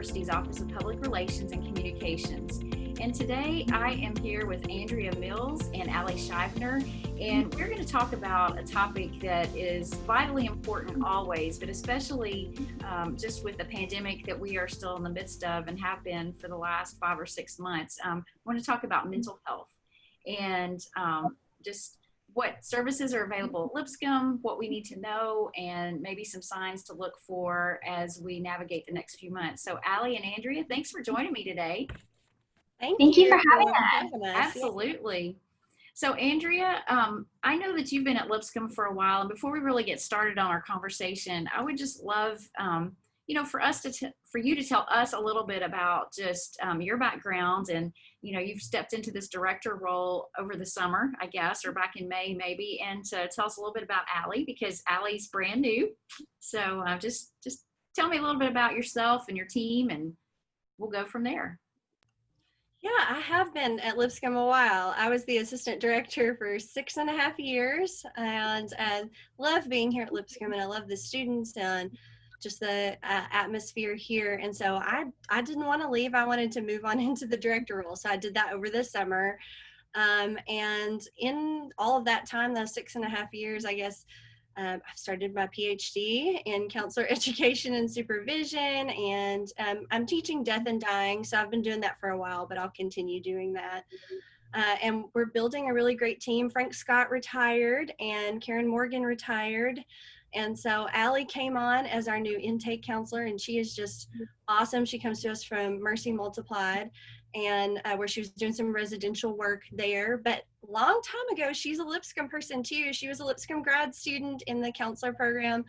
University's Office of Public Relations and Communications. And today I am here with Andrea Mills and Allie Shivener, and we're going to talk about a topic that is vitally important always, but especially just with the pandemic that we are still in the midst of and have been for the last 5 or 6 months. I want to talk about mental health and just what services are available at Lipscomb, what we need to know, and maybe some signs to look for as we navigate the next few months. So Allie and Andrea, thanks for joining me today. Thank you for having us. Absolutely. So Andrea, I know that you've been at Lipscomb for a while, and before we really get started on our conversation, I would just love, for you to tell us a little bit about just your background. And you've stepped into this director role over the summer, I guess, or back in May maybe, and to tell us a little bit about Allie, because Allie's brand new. So just tell me a little bit about yourself and your team, and we'll go from there. Yeah, I have been at Lipscomb a while. I was the assistant director for 6.5 years, and I love being here at Lipscomb, and I love the students and just the atmosphere here. And so I didn't want to leave. I wanted to move on into the director role. So I did that over the summer. And in all of that time, those 6.5 years, I guess, I started my PhD in counselor education and supervision, and I'm teaching death and dying. So I've been doing that for a while, but I'll continue doing that. And we're building a really great team. Frank Scott retired and Karen Morgan retired. And so Allie came on as our new intake counselor, and she is just awesome. She comes to us from Mercy Multiplied, and where she was doing some residential work there. But long time ago, she's a Lipscomb person too. She was a Lipscomb grad student in the counselor program,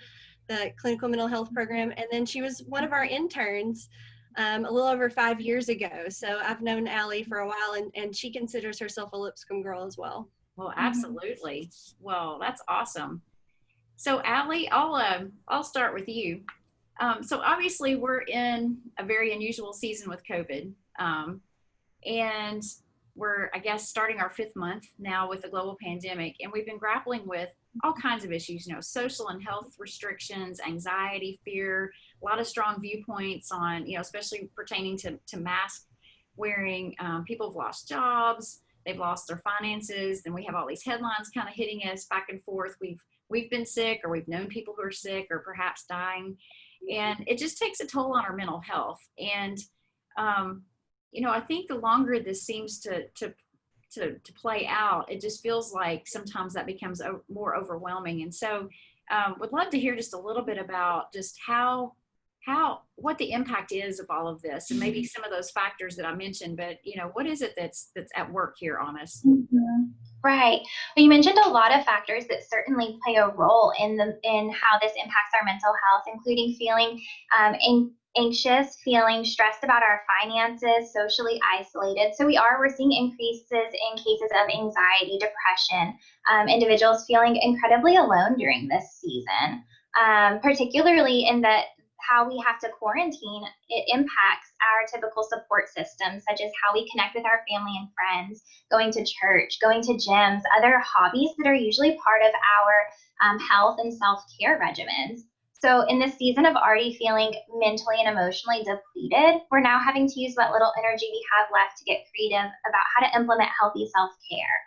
the clinical mental health program. And then she was one of our interns a little over 5 years ago. So I've known Allie for a while, and she considers herself a Lipscomb girl as well. Well, absolutely. Well, that's awesome. So Allie, I'll start with you. So obviously we're in a very unusual season with COVID. And we're, I guess, starting our 5th month now with the global pandemic, and we've been grappling with all kinds of issues, social and health restrictions, anxiety, fear, a lot of strong viewpoints on, especially pertaining to mask wearing. People have lost jobs, they've lost their finances, and we have all these headlines kind of hitting us back and forth. We've been sick, or we've known people who are sick or perhaps dying, and it just takes a toll on our mental health. And I think the longer this seems to play out, it just feels like sometimes that becomes more overwhelming. And so would love to hear just a little bit about just what the impact is of all of this, and maybe some of those factors that I mentioned, but what is it that's at work here on us? Mm-hmm. Right. Well, you mentioned a lot of factors that certainly play a role in how this impacts our mental health, including feeling anxious, feeling stressed about our finances, socially isolated. So we're seeing increases in cases of anxiety, depression, individuals feeling incredibly alone during this season, particularly in that how we have to quarantine. It impacts our typical support systems, such as how we connect with our family and friends, going to church, going to gyms, other hobbies that are usually part of our health and self-care regimens. So in this season of already feeling mentally and emotionally depleted, we're now having to use what little energy we have left to get creative about how to implement healthy self-care.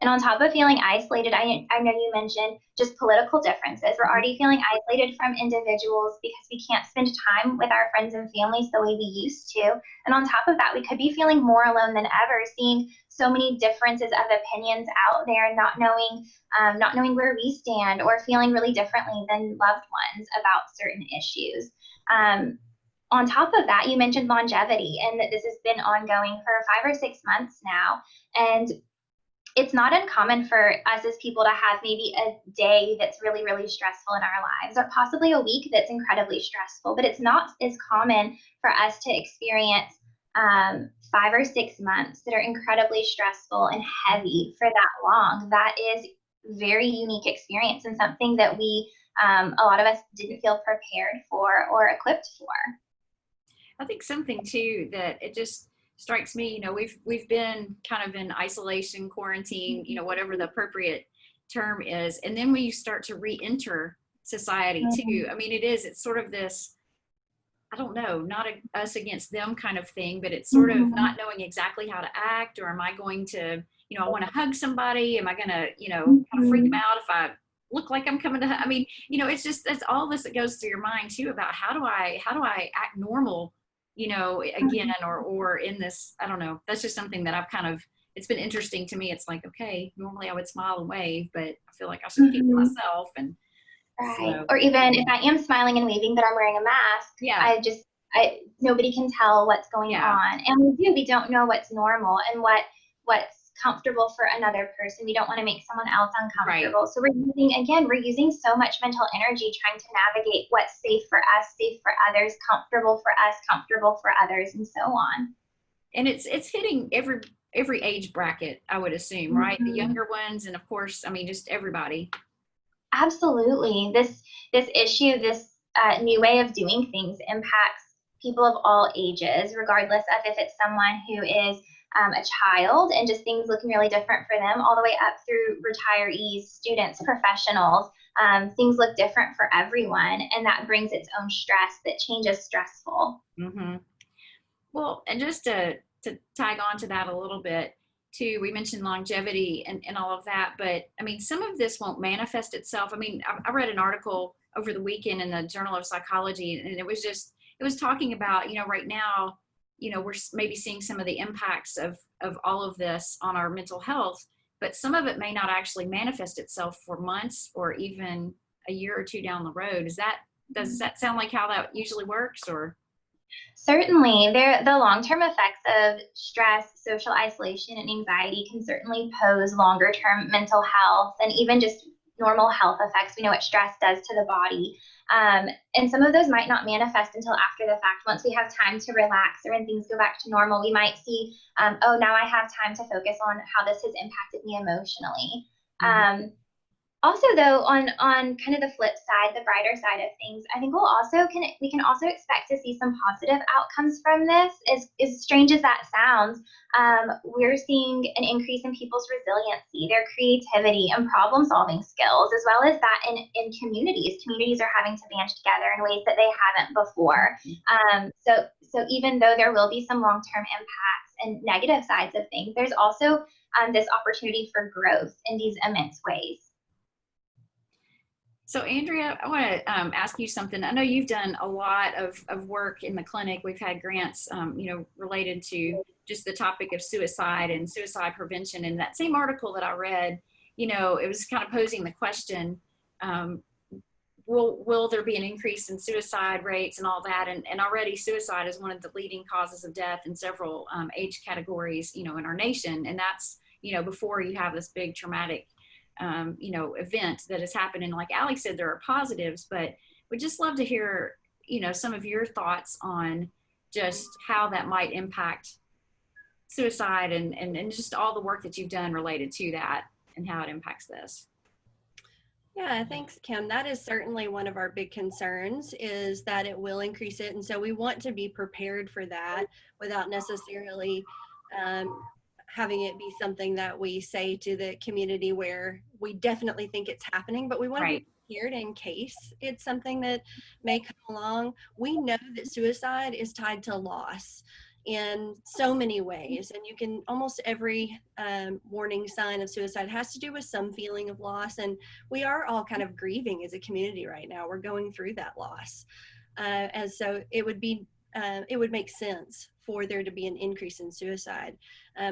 And on top of feeling isolated, I know you mentioned just political differences. We're already feeling isolated from individuals because we can't spend time with our friends and families the way we used to. And on top of that, we could be feeling more alone than ever, seeing so many differences of opinions out there, not knowing where we stand, or feeling really differently than loved ones about certain issues. On top of that, you mentioned longevity, and that this has been ongoing for 5 or 6 months now. And it's not uncommon for us as people to have maybe a day that's really, really stressful in our lives, or possibly a week that's incredibly stressful, but it's not as common for us to experience 5 or 6 months that are incredibly stressful and heavy for that long. That is very unique experience, and something that a lot of us didn't feel prepared for or equipped for. I think something too that it just strikes me, we've been kind of in isolation, quarantine, whatever the appropriate term is. And then when you start to re-enter society too, I mean, it's sort of this I don't know, not us against them kind of thing, but it's sort of not knowing exactly how to act, or am I going to, I want to hug somebody. Am I going to, kind of freak them out if I look like I'm coming to, I mean, it's just, that's all this that goes through your mind too, about how do I act normal, again, or in this, I don't know. That's just something that I've kind of, it's been interesting to me. It's like, okay, normally I would smile and wave, but I feel like I should keep to myself. And Right. so, Or even if I am smiling and waving, but I'm wearing a mask, yeah, nobody can tell what's going yeah, on. And we don't know what's normal and what's comfortable for another person. We don't want to make someone else right. uncomfortable. So we're using so much mental energy trying to navigate what's safe for us, safe for others, comfortable for us, comfortable for others, and so on. And it's hitting every age bracket, I would assume, right? The younger ones, and of course, I mean, just everybody. Absolutely. This issue, this new way of doing things impacts people of all ages, regardless of if it's someone who is a child and just things looking really different for them, all the way up through retirees, students, professionals. Things look different for everyone, and that brings its own stress that change is stressful. Mm-hmm. Well, and just to tag on to that a little bit too, we mentioned longevity and all of that, but I mean, some of this won't manifest itself. I mean, I read an article over the weekend in the Journal of Psychology, and it was talking about, right now, we're maybe seeing some of the impacts of all of this on our mental health, but some of it may not actually manifest itself for months or even a year or two down the road. Does that sound like how that usually works, or? Certainly, the long-term effects of stress, social isolation, and anxiety can certainly pose longer-term mental health and even just normal health effects. We know what stress does to the body. And some of those might not manifest until after the fact. Once we have time to relax or when things go back to normal, we might see, oh, now I have time to focus on how this has impacted me emotionally. Also, though, on kind of the flip side, the brighter side of things, I think we can also expect to see some positive outcomes from this. As strange as that sounds, we're seeing an increase in people's resiliency, their creativity, and problem-solving skills, as well as that in communities. Communities are having to band together in ways that they haven't before. So even though there will be some long-term impacts and negative sides of things, there's also this opportunity for growth in these immense ways. So Andrea, I want to ask you something. I know you've done a lot of work in the clinic. We've had grants, related to just the topic of suicide and suicide prevention. And that same article that I read, it was kind of posing the question, will there be an increase in suicide rates and all that? And already suicide is one of the leading causes of death in several age categories, in our nation. And that's, before you have this big traumatic event that has happened. And like Allie said, there are positives, but we'd just love to hear, some of your thoughts on just how that might impact suicide and just all the work that you've done related to that and how it impacts this. Yeah, thanks, Kim. That is certainly one of our big concerns, is that it will increase it. And so we want to be prepared for that without necessarily having it be something that we say to the community where we definitely think it's happening, but we want to be prepared in case it's something that may come along. We know that suicide is tied to loss in so many ways, and you can almost every warning sign of suicide has to do with some feeling of loss, and we are all kind of grieving as a community right now. We're going through that loss, and so it would make sense for there to be an increase in suicide.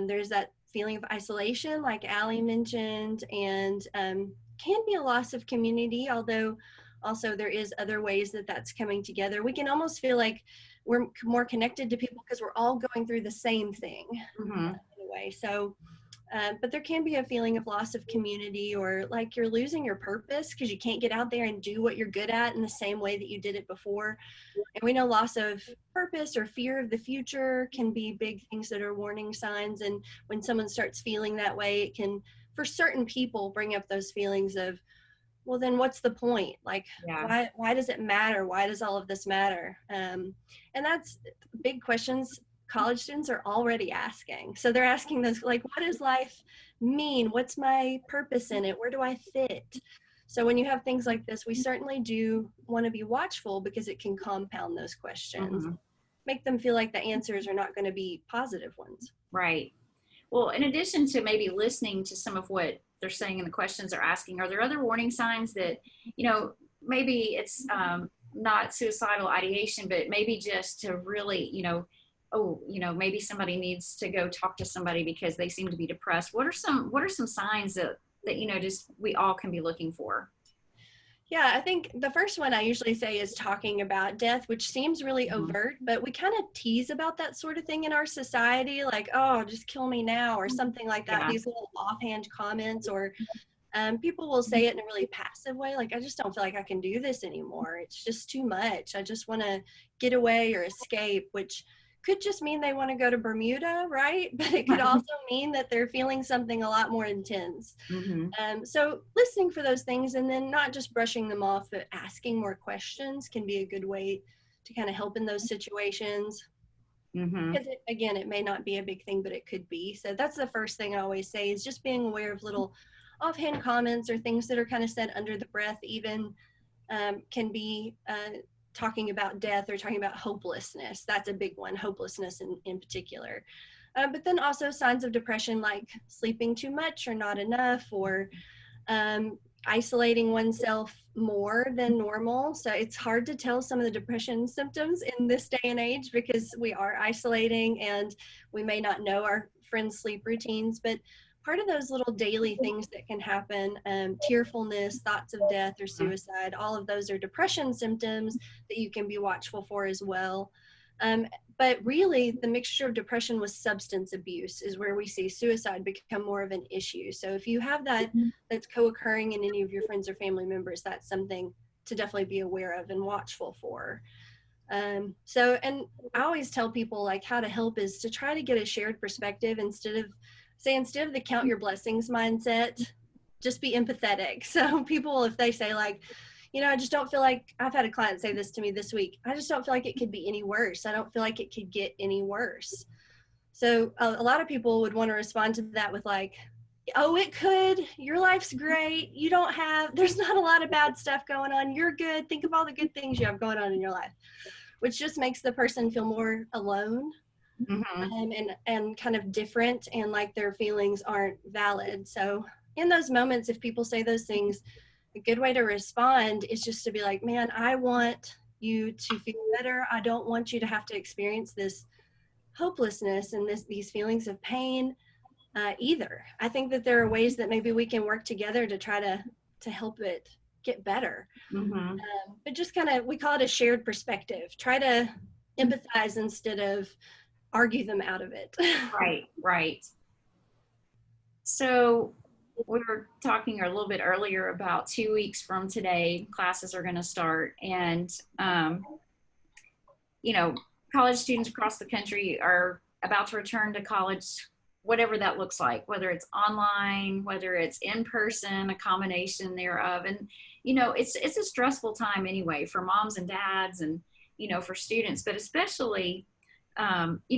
There's that feeling of isolation, like Allie mentioned, and can be a loss of community, although also there is other ways that that's coming together. We can almost feel like we're more connected to people because we're all going through the same thing in a way. So, but there can be a feeling of loss of community, or like you're losing your purpose because you can't get out there and do what you're good at in the same way that you did it before. And we know loss of purpose or fear of the future can be big things that are warning signs. And when someone starts feeling that way, it can, for certain people, bring up those feelings of, well, then what's the point? Like, why does it matter? Why does all of this matter? And that's big questions college students are already asking. So they're asking those, like, what does life mean? What's my purpose in it? Where do I fit? So when you have things like this, we certainly do want to be watchful because it can compound those questions, make them feel like the answers are not going to be positive ones. Right. Well, in addition to maybe listening to some of what they're saying and the questions they're asking, are there other warning signs that, maybe it's not suicidal ideation, but maybe just to really, maybe somebody needs to go talk to somebody because they seem to be depressed. What are some signs that just we all can be looking for? Yeah, I think the first one I usually say is talking about death, which seems really overt, but we kind of tease about that sort of thing in our society, like, oh, just kill me now, or something like that. Yeah. These little offhand comments, or people will say it in a really passive way, like, I just don't feel like I can do this anymore. It's just too much. I just want to get away or escape, which could just mean they want to go to Bermuda, right? But it could also mean that they're feeling something a lot more intense. So listening for those things, and then not just brushing them off, but asking more questions can be a good way to kind of help in those situations. Because again, it may not be a big thing, but it could be. So that's the first thing I always say, is just being aware of little offhand comments or things that are kind of said under the breath, even can be talking about death or talking about hopelessness. That's a big one, hopelessness in particular. But then also signs of depression, like sleeping too much or not enough, or isolating oneself more than normal. So it's hard to tell some of the depression symptoms in this day and age because we are isolating and we may not know our friends' sleep routines. But part of those little daily things that can happen, tearfulness, thoughts of death or suicide, all of those are depression symptoms that you can be watchful for as well. But really, the mixture of depression with substance abuse is where we see suicide become more of an issue. So if you have that that's co-occurring in any of your friends or family members, that's something to definitely be aware of and watchful for. And I always tell people, like, how to help is to try to get a shared perspective instead of the count your blessings mindset, just be empathetic. So people, if they say, like, I just don't feel like, I've had a client say this to me this week, I just don't feel like it could be any worse. I don't feel like it could get any worse. So a lot of people would want to respond to that with, like, oh, it could, your life's great, there's not a lot of bad stuff going on, you're good, think of all the good things you have going on in your life, which just makes the person feel more alone. And kind of different, and like their feelings aren't valid. So in those moments, if people say those things, a good way to respond is just to be like, man, I want you to feel better. I don't want you to have to experience this hopelessness and these feelings of pain either. I think that there are ways that maybe we can work together to try to help it get better. But just kind of, we call it a shared perspective. Try to empathize instead of argue them out of it. Right. So we were talking a little bit earlier about 2 weeks from today, classes are going to start, and college students across the country are about to return to college, whatever that looks like, whether it's online, whether it's in person, a combination thereof. And it's a stressful time anyway for moms and dads, and for students, but especially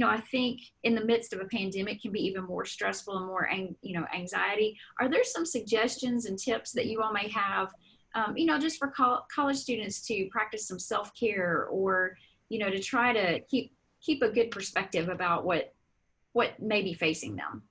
I think in the midst of a pandemic can be even more stressful and more, anxiety. Are there some suggestions and tips that you all may have, just for college students to practice some self-care, or, to try to keep a good perspective about what may be facing them?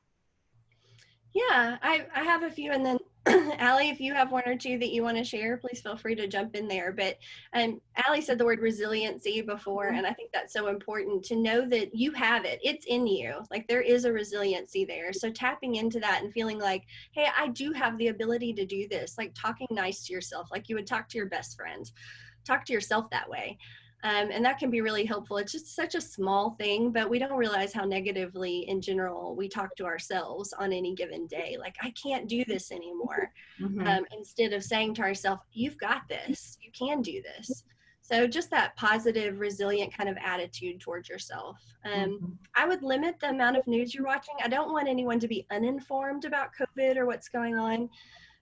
Yeah, I have a few, and then Allie, if you have one or two that you want to share, please feel free to jump in there. But Allie said the word resiliency before, and I think that's so important to know that you have it. It's in you. Like, there is a resiliency there. So tapping into that and feeling like, hey, I do have the ability to do this. Like talking nice to yourself, like you would talk to your best friend. Talk to yourself that way. And that can be really helpful. It's just such a small thing, but we don't realize how negatively in general we talk to ourselves on any given day. Like, I can't do this anymore. Instead of saying to ourselves, you've got this, you can do this. So just that positive, resilient kind of attitude towards yourself. I would limit the amount of news you're watching. I don't want anyone to be uninformed about COVID or what's going on.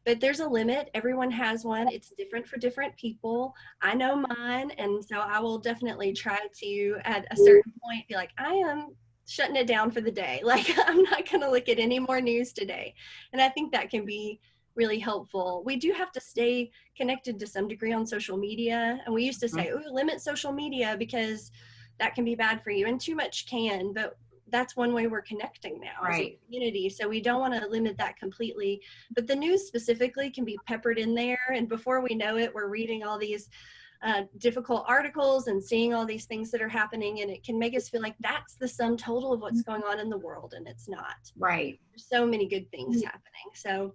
But there's a limit. Everyone has one. It's different for different people. I know mine. And so I will definitely try to, at a certain point, be like, I am shutting it down for the day. Like, I'm not going to look at any more news today. And I think that can be really helpful. We do have to stay connected to some degree on social media. And we used to say, oh, limit social media because that can be bad for you, and too much can, but that's one way we're connecting now as a community. So we don't want to limit that completely, but the news specifically can be peppered in there. And before we know it, we're reading all these difficult articles and seeing all these things that are happening, and it can make us feel like that's the sum total of what's going on in the world, and it's not. Right. There's so many good things happening. So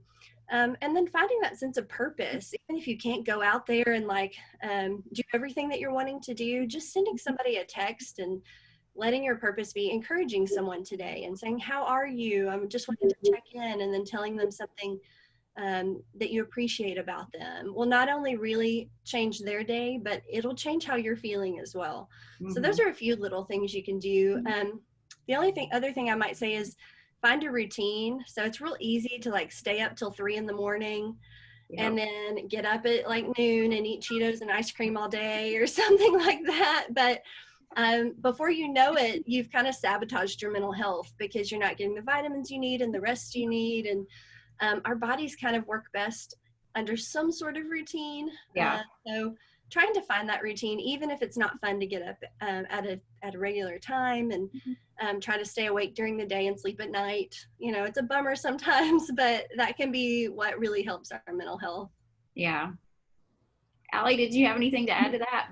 and then finding that sense of purpose, even if you can't go out there and like do everything that you're wanting to do, just sending somebody a text and letting your purpose be encouraging someone today and saying, how are you? I'm just wanting to check in, and then telling them something that you appreciate about them will not only really change their day, but it'll change how you're feeling as well. So those are a few little things you can do. The other thing I might say is find a routine. So it's real easy to like stay up till 3 a.m. and then get up at like noon and eat Cheetos and ice cream all day or something like that. But before you know it, you've kind of sabotaged your mental health because you're not getting the vitamins you need and the rest you need. And our bodies kind of work best under some sort of routine. So trying to find that routine, even if it's not fun to get up at a regular time, and try to stay awake during the day and sleep at night. You know, it's a bummer sometimes, but that can be what really helps our mental health. Yeah. Allie, did you have anything to add to that?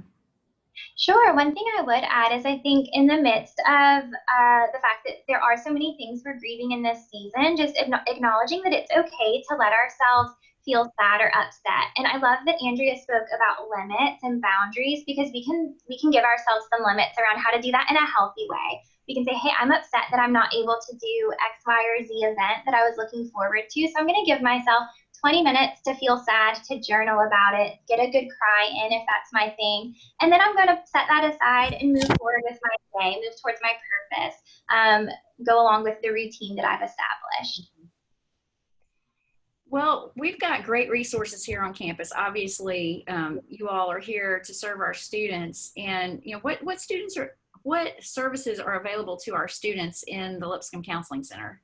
Sure. One thing I would add is I think in the midst of the fact that there are so many things we're grieving in this season, just acknowledging that it's okay to let ourselves feel sad or upset. And I love that Andrea spoke about limits and boundaries, because we can give ourselves some limits around how to do that in a healthy way. We can say, hey, I'm upset that I'm not able to do X, Y, or Z event that I was looking forward to. So I'm going to give myself 20 minutes to feel sad, to journal about it, get a good cry in if that's my thing. And then I'm going to set that aside and move forward with my day, move towards my purpose, go along with the routine that I've established. Well, we've got great resources here on campus. Obviously, you all are here to serve our students. And you know, what services are available to our students in the Lipscomb Counseling Center?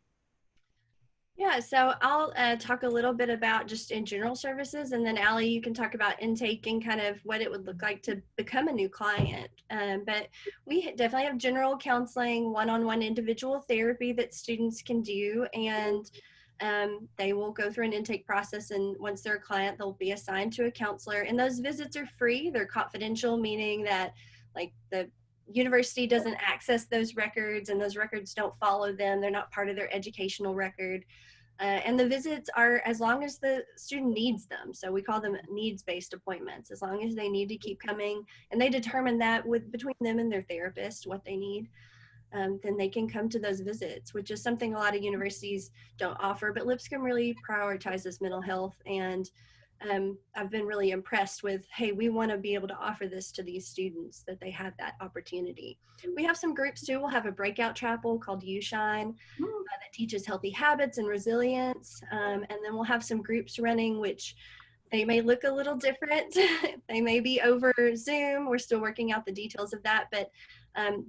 Yeah, so I'll talk a little bit about just in general services, and then Allie, you can talk about intake and kind of what it would look like to become a new client. But we definitely have general counseling, one-on-one individual therapy that students can do, and they will go through an intake process, and once they're a client, they'll be assigned to a counselor, and those visits are free. They're confidential, meaning that like the university doesn't access those records, and those records don't follow them. They're not part of their educational record. And the visits are as long as the student needs them. So we call them needs-based appointments, as long as they need to keep coming, and they determine that between them and their therapist what they need. Then they can come to those visits, which is something a lot of universities don't offer. But Lipscomb really prioritizes mental health, and I've been really impressed with, hey, we want to be able to offer this to these students, that they have that opportunity. We have some groups too. We'll have a breakout chapel called You Shine that teaches healthy habits and resilience. And then we'll have some groups running, which they may look a little different. They may be over Zoom. We're still working out the details of that, but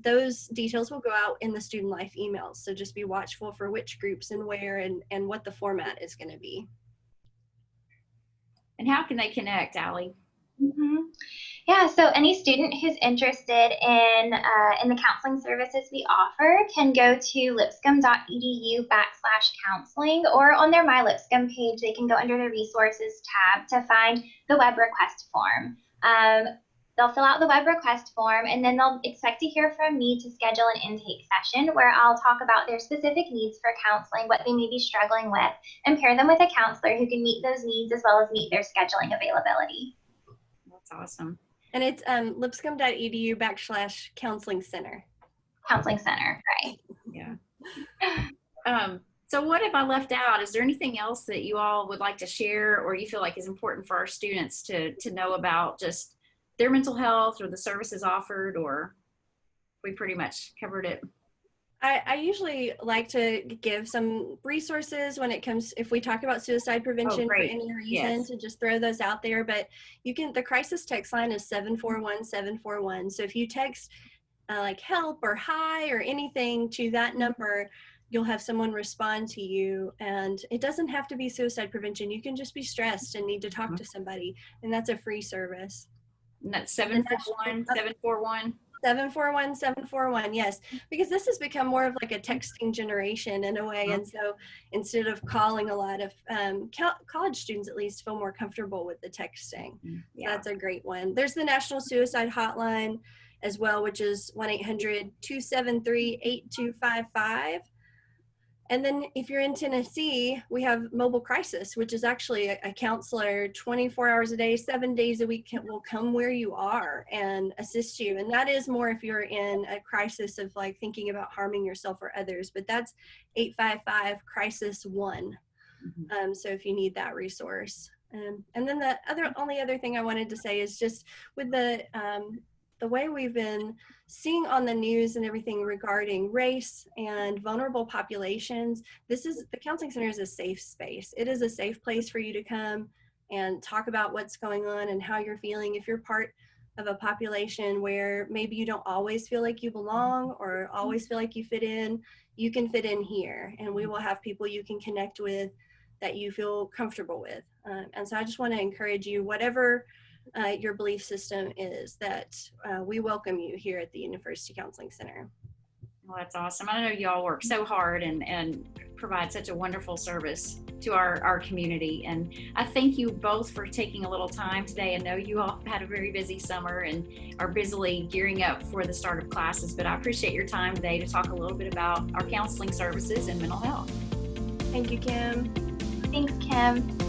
those details will go out in the student life emails. So just be watchful for which groups and where, and what the format is going to be. And how can they connect, Allie? Yeah, so any student who's interested in the counseling services we offer can go to lipscomb.edu/counseling, or on their My Lipscomb page, they can go under the resources tab to find the web request form. They'll fill out the web request form, and then they'll expect to hear from me to schedule an intake session where I'll talk about their specific needs for counseling, what they may be struggling with, and pair them with a counselor who can meet those needs as well as meet their scheduling availability. That's awesome. And it's lipscomb.edu/counseling center. Counseling center, right. Yeah. So what have I left out? Is there anything else that you all would like to share, or you feel like is important for our students to know about just their mental health or the services offered, or we pretty much covered it? I usually like to give some resources when it comes, if we talk about suicide prevention for any reason, to just throw those out there. But you can, the crisis text line is 741-741. So if you text like help or hi or anything to that number, you'll have someone respond to you, and it doesn't have to be suicide prevention. You can just be stressed and need to talk to somebody, and that's a free service. And that's 741-741. 741-741, yes, because this has become more of like a texting generation in a way. And so instead of calling, a lot of college students at least feel more comfortable with the texting. Yeah. That's a great one. There's the National Suicide Hotline as well, which is 1-800-273-8255. And then if you're in Tennessee, we have Mobile Crisis, which is actually a counselor 24 hours a day, 7 days a week, will come where you are and assist you. And that is more if you're in a crisis of like thinking about harming yourself or others, but that's 855-CRISIS-1. So if you need that resource. And then the only other thing I wanted to say is just with the way we've been seeing on the news and everything regarding race and vulnerable populations, the counseling center is a safe space. It is a safe place for you to come and talk about what's going on and how you're feeling. If you're part of a population where maybe you don't always feel like you belong or always feel like you fit in, you can fit in here, and we will have people you can connect with that you feel comfortable with. And so I just want to encourage you, whatever your belief system is, that we welcome you here at the University Counseling Center. Well, that's awesome. I know y'all work so hard and provide such a wonderful service to our community. And I thank you both for taking a little time today. I know you all had a very busy summer and are busily gearing up for the start of classes, but I appreciate your time today to talk a little bit about our counseling services and mental health. Thank you, Kim. Thanks, Kim.